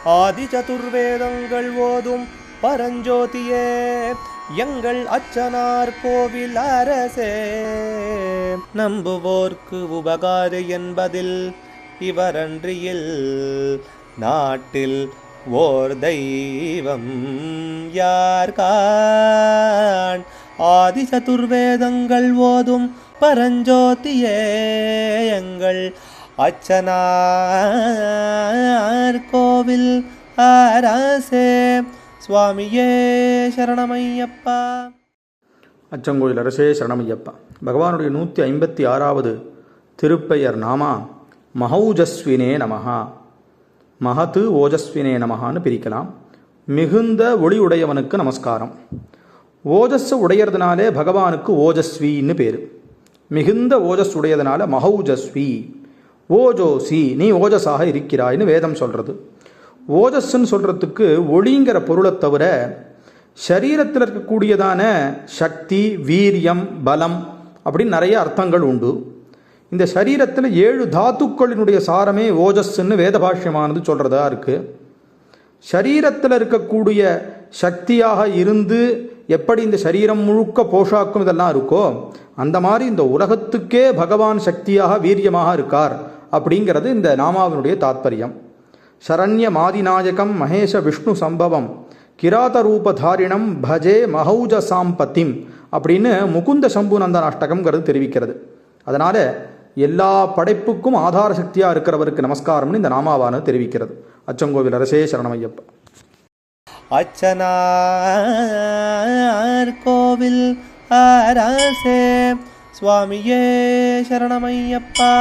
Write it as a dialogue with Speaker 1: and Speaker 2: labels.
Speaker 1: ஆதி சதுர்வேதங்கள் ஓதும் பரஞ்சோதியே எங்கள் அச்சனார் கோவில் அரசே. நம்புவோர்க்கு உபகாரி என்பதில் இவரன்றியில் நாட்டில் ஓர் தெய்வம் யார்கான். ஆதி சதுர்வேதங்கள் ஓதும் பரஞ்சோதியே எங்கள் அச்சனார் கோவில் அரசே. சுவாமியே சரணமையப்பா.
Speaker 2: அச்சங்கோயில் அரசே சரணமையப்பா. பகவானுடைய 156வது திருப்பெயர் நாமா மஹௌஜஸ்வினே நமஹா. மகத்து ஓஜஸ்வினே நமஹான்னு பிரிக்கலாம். மிகுந்த ஒளி உடையவனுக்கு நமஸ்காரம். ஓஜஸ் உடையறதுனாலே பகவானுக்கு ஓஜஸ்வின்னு பேர். மிகுந்த ஓஜஸ் உடையதுனால மஹௌஜஸ்வி. ஓஜோசி, நீ ஓஜஸாக இருக்கிறாய்னு வேதம் சொல்கிறது. ஓஜஸ்ன்னு சொல்கிறதுக்கு ஒளிங்கிற பொருளை தவிர சரீரத்தில் இருக்கக்கூடியதான சக்தி, வீரியம், பலம் அப்படின்னு நிறைய அர்த்தங்கள் உண்டு. இந்த சரீரத்தில் 7 தாத்துக்களினுடைய சாரமே ஓஜஸ்ன்னு வேதபாஷ்யமானது சொல்கிறதா இருக்குது. சரீரத்தில் இருக்கக்கூடிய சக்தியாக இருந்து எப்படி இந்த சரீரம் முழுக்க போஷாக்கும் இதெல்லாம் இருக்கோ அந்த மாதிரி இந்த உலகத்துக்கே பகவான் சக்தியாக வீரியமாக இருக்கார் அப்படிங்கிறது இந்த நாமாவினுடைய தாத்பரியம். சரண்ய மாதிநாயகம் மகேஷ விஷ்ணு சம்பவம் கிராத ரூபதாரிணம் பஜே மஹௌஜ சாம்பத்திம் அப்படின்னு முகுந்த சம்புநந்தன் அஷ்டகம்ங்கிறது தெரிவிக்கிறது. அதனால் எல்லா படைப்புக்கும் ஆதார சக்தியாக இருக்கிறவருக்கு நமஸ்காரம்னு இந்த நாமாவானது தெரிவிக்கிறது. அச்சங்கோவில் அரசே சரணமையப்பா.
Speaker 1: அச்சனார் கோவில் அரசே. சுவாமியே சரணமையப்பா.